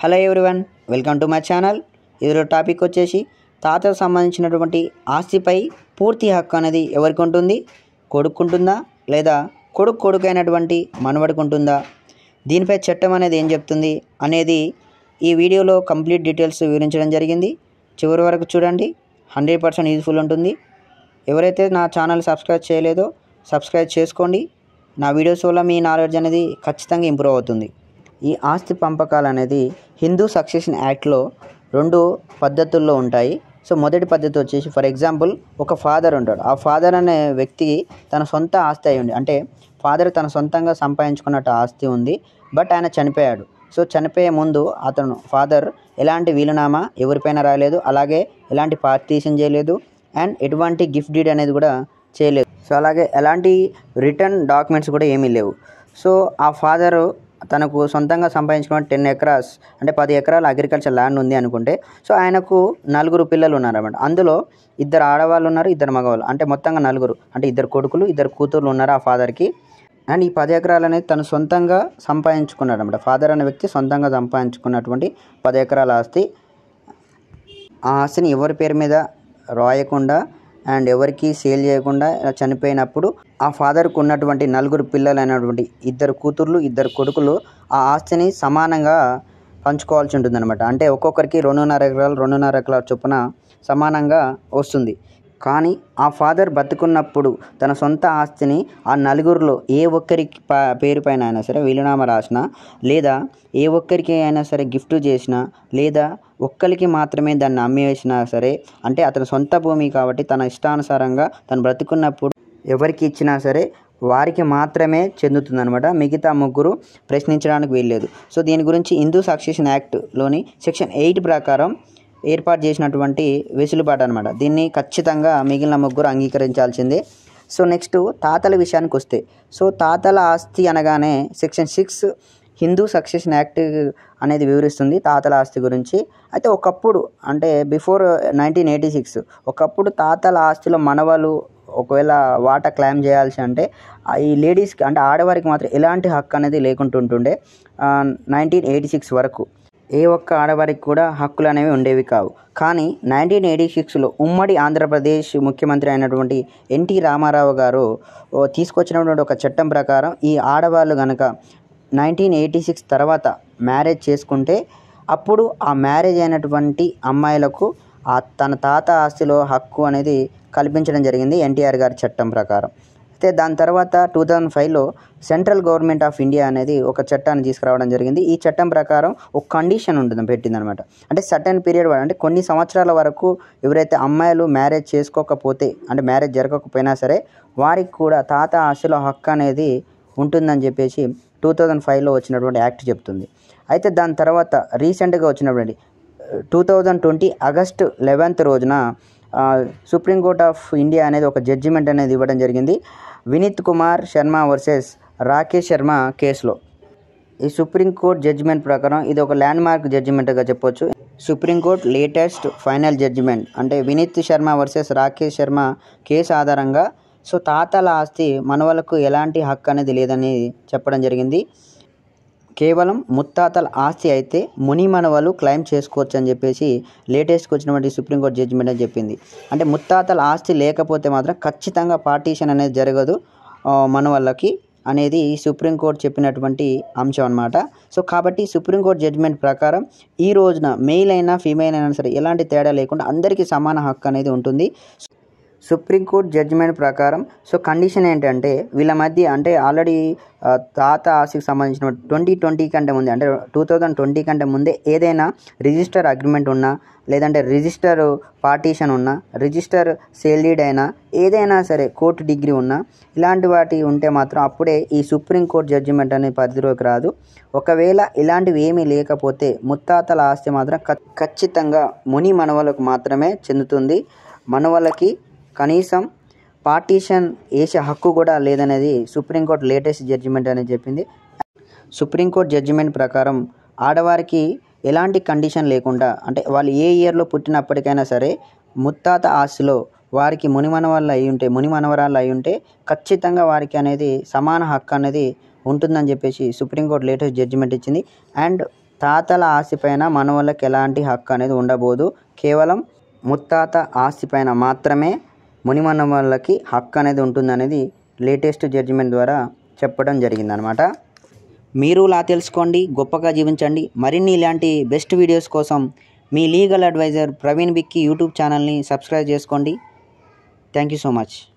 Hello everyone, welcome to my channel. ఈరోజు topic వచ్చేసి తాతకు సంబంధించినటువంటి ఆస్తిపై పూర్తి హక్కు అనేది ఎవరికి ఉంటుంది? కొడుకుంటుందా లేదా కొడుకైనటువంటి మనవడికి ఉంటుందా? దీనిపై చట్టం అనేది ఏం చెప్తుంది అనేది ఈ వీడియోలో కంప్లీట్ డీటెయిల్స్ వివరించడం జరిగింది. చివరి వరకు చూడండి, 100% యూజ్ఫుల్ ఉంటుంది. ఎవరైతే నా ఛానల్ సబ్స్క్రైబ్ చేయలేదో సబ్స్క్రైబ్ చేసుకోండి. నా వీడియోస్ వల్ల మీ నాలెడ్జ్ అనేది ఖచ్చితంగా ఇంప్రూవ్ అవుతుంది. ఈ ఆస్తి పంపకాలు అనేది హిందూ సక్సెషన్ యాక్ట్లో 2 పద్ధతుల్లో ఉంటాయి. సో మొదటి పద్ధతి వచ్చేసి, ఫర్ ఎగ్జాంపుల్, ఒక ఫాదర్ ఉంటాడు. ఆ ఫాదర్ అనే వ్యక్తికి తన సొంత ఆస్తి అయి ఉంది, అంటే ఫాదర్ తన సొంతంగా సంపాదించుకున్నట్టు ఆస్తి ఉంది, బట్ ఆయన చనిపోయాడు. సో చనిపోయే ముందు అతను ఫాదర్ ఎలాంటి వీలునామా ఎవరిపైన రాయలేదు, అలాగే ఎలాంటి పార్టీషన్ చేయలేదు, అండ్ ఎటువంటి గిఫ్ట్ డీడ్ అనేది కూడా చేయలేదు. సో అలాగే ఎలాంటి రిటర్న్ డాక్యుమెంట్స్ కూడా ఏమీ లేవు. సో ఆ ఫాదరు తనకు సొంతంగా సంపాదించుకున్న 10 ఎకరాస్ అంటే 10 ఎకరాల అగ్రికల్చర్ ల్యాండ్ ఉంది అనుకుంటే, సో ఆయనకు 4 పిల్లలు ఉన్నారన్నమాట. అందులో 2 ఆడవాళ్ళు ఉన్నారు, 2 మగవాళ్ళు, అంటే మొత్తంగా 4, అంటే 2 కొడుకులు 2 కూతుర్లు ఉన్నారు ఆ ఫాదర్కి. అండ్ ఈ 10 ఎకరాలు అనేది తను సొంతంగా సంపాదించుకున్నాడు అనమాట. ఫాదర్ అనే వ్యక్తి సొంతంగా సంపాదించుకున్నటువంటి 10 ఎకరాల ఆస్తి. ఆ ఆస్తిని ఎవరి పేరు మీద రాయకుండా అండ్ ఎవరికి సేల్ చేయకుండా చనిపోయినప్పుడు ఆ ఫాదర్కు ఉన్నటువంటి 4 పిల్లలు అయినటువంటి 2 కూతుర్లు 2 కొడుకులు ఆ ఆస్తిని సమానంగా పంచుకోవాల్సి ఉంటుందన్నమాట. అంటే ఒక్కొక్కరికి 2.5 ఎకరాల చొప్పున సమానంగా వస్తుంది. కానీ ఆ ఫాదర్ బతుకున్నప్పుడు తన సొంత ఆస్తిని ఆ 4 ఏ ఒక్కరికి పేరు పైన అయినా సరే వీలునామా రాసినా, లేదా ఏ ఒక్కరికి అయినా సరే గిఫ్ట్ చేసినా, లేదా ఒక్కరికి మాత్రమే దాన్ని అమ్మేసినా సరే, అంటే అతని సొంత భూమి కాబట్టి తన ఇష్టానుసారంగా తను బ్రతుకున్నప్పుడు ఎవరికి ఇచ్చినా సరే వారికి మాత్రమే చెందుతుందనమాట. మిగతా 3 ప్రశ్నించడానికి వీల్లేదు. సో దీని గురించి హిందూ సక్సెషన్ యాక్ట్లోని సెక్షన్ 8 ప్రకారం ఏర్పాటు చేసినటువంటి వెసులుబాటు అనమాట. దీన్ని ఖచ్చితంగా మిగిలిన 3 అంగీకరించాల్సిందే. సో నెక్స్ట్ తాతల విషయానికి వస్తే, సో తాతల ఆస్తి అనగానే సెక్షన్ 6 హిందూ సక్సెషన్ యాక్ట్ అనేది వివరిస్తుంది తాతల ఆస్తి గురించి. అయితే ఒకప్పుడు, అంటే బిఫోర్ 1986, ఒకప్పుడు తాతల ఆస్తిలో మనవలు ఒకవేళ వాటా క్లెయిమ్ చేయాల్సి అంటే ఈ లేడీస్కి, అంటే ఆడవారికి మాత్రం ఎలాంటి హక్కు అనేది లేకుంటుంటుండే. 1986 వరకు ఏ ఒక్క ఆడవారికి కూడా హక్కులు అనేవి ఉండేవి కావు. కానీ 1986లో ఉమ్మడి ఆంధ్రప్రదేశ్ ముఖ్యమంత్రి అయినటువంటి ఎన్టీ రామారావు గారు తీసుకొచ్చినటువంటి ఒక చట్టం ప్రకారం ఈ ఆడవాళ్ళు కనుక 1986 తర్వాత మ్యారేజ్ చేసుకుంటే అప్పుడు ఆ మ్యారేజ్ అయినటువంటి అమ్మాయిలకు తన తాత ఆస్తిలో హక్కు అనేది కల్పించడం జరిగింది ఎన్టీఆర్ గారి చట్టం ప్రకారం. అయితే దాని తర్వాత 2005లో సెంట్రల్ గవర్నమెంట్ ఆఫ్ ఇండియా అనేది ఒక చట్టాన్ని తీసుకురావడం జరిగింది. ఈ చట్టం ప్రకారం ఒక కండిషన్ పెట్టిందనమాట. అంటే సర్టెన్ పీరియడ్, అంటే కొన్ని సంవత్సరాల వరకు ఎవరైతే అమ్మాయిలు మ్యారేజ్ చేసుకోకపోతే, అంటే మ్యారేజ్ జరగకపోయినా సరే వారికి కూడా తాత ఆస్తిలో హక్కు అనేది ఉంటుందని చెప్పేసి 2005లో వచ్చినటువంటి యాక్ట్ చెప్తుంది. అయితే దాని తర్వాత రీసెంట్గా వచ్చినటువంటి 2020 ఆగస్టు 11 రోజున సుప్రీంకోర్ట్ ఆఫ్ ఇండియా అనేది ఒక జడ్జిమెంట్ అనేది ఇవ్వడం జరిగింది. వినీత్ కుమార్ శర్మ వర్సెస్ రాకేష్ శర్మ కేసులో. ఈ సుప్రీంకోర్టు జడ్జిమెంట్ ప్రకారం ఇది ఒక ల్యాండ్ మార్క్ జడ్జిమెంట్గా చెప్పొచ్చు. సుప్రీంకోర్టు లేటెస్ట్ ఫైనల్ జడ్జిమెంట్, అంటే వినీత్ శర్మ వర్సెస్ రాకేష్ శర్మ కేసు ఆధారంగా సో తాతల ఆస్తి మనవలకు ఎలాంటి హక్కు అనేది లేదని చెప్పడం జరిగింది. కేవలం ముత్తాతల ఆస్తి అయితే ముని మనవలు క్లెయిమ్ చేసుకోవచ్చు అని చెప్పేసి లేటెస్ట్గా వచ్చినటువంటి సుప్రీంకోర్టు జడ్జిమెంట్ అని చెప్పింది. అంటే ముత్తాతల ఆస్తి లేకపోతే మాత్రం ఖచ్చితంగా పార్టీషన్ అనేది జరగదు మనవళ్ళకి అనేది ఈ సుప్రీంకోర్టు చెప్పినటువంటి అంశం అన్నమాట. సో కాబట్టి సుప్రీంకోర్టు జడ్జిమెంట్ ప్రకారం ఈ రోజున మెయిల్ అయినా ఫీమేల్ అయినా సరే ఎలాంటి తేడా లేకుండా అందరికీ సమాన హక్కు అనేది ఉంటుంది. సుప్రీంకోర్టు జడ్జిమెంట్ ప్రకారం సో కండిషన్ ఏంటంటే వీళ్ళ మధ్య, అంటే ఆల్రెడీ తాత ఆస్తికి సంబంధించిన 2020 కంటే ముందే, అంటే 2020 కంటే ముందే ఏదైనా రిజిస్టర్ అగ్రిమెంట్ ఉన్నా, లేదంటే రిజిస్టర్ పార్టీషన్ ఉన్నా, రిజిస్టర్ సేల్ డీడ్ అయినా, ఏదైనా సరే కోర్టు డిగ్రీ ఉన్నా, ఇలాంటి వాటి ఉంటే మాత్రం అప్పుడే ఈ సుప్రీంకోర్టు జడ్జిమెంట్ అనేది పరిధిలోకి రాదు. ఒకవేళ ఇలాంటివి ఏమీ లేకపోతే ముత్తాతల ఆస్తి మాత్రం ఖచ్చితంగా ముని మనవలకు మాత్రమే చెందుతుంది. మనవలకి కనీసం పార్టీషన్ వేసే హక్కు కూడా లేదనేది సుప్రీంకోర్టు లేటెస్ట్ జడ్జిమెంట్ అనేది చెప్పింది. సుప్రీంకోర్టు జడ్జిమెంట్ ప్రకారం ఆడవారికి ఎలాంటి కండిషన్ లేకుండా, అంటే వాళ్ళు ఏ ఇయర్లో పుట్టినప్పటికైనా సరే ముత్తాత ఆస్తిలో వారికి ముని మనవరాళ్ళు అయి ఉంటే ఖచ్చితంగా వారికి అనేది సమాన హక్కు అనేది ఉంటుందని చెప్పేసి సుప్రీంకోర్టు లేటెస్ట్ జడ్జిమెంట్ ఇచ్చింది. అండ్ తాతల ఆస్తిపైన మనవళ్ళకి ఎలాంటి హక్కు అనేది ఉండబోదు. కేవలం ముత్తాత ఆస్తిపైన మాత్రమే మునిమనవళ్ళకి హక్కు అనేది ఉంటుందనేది లేటెస్ట్ జడ్జిమెంట్ ద్వారా చెప్పడం జరిగిందనమాట. మీరు లా తెలుసుకోండి, గొప్పగా జీవించండి. మరిన్ని ఇలాంటి బెస్ట్ వీడియోస్ కోసం మీ లీగల్ అడ్వైజర్ ప్రవీణ్ బిక్కి యూట్యూబ్ ఛానల్ని సబ్స్క్రైబ్ చేసుకోండి. Thank you so much.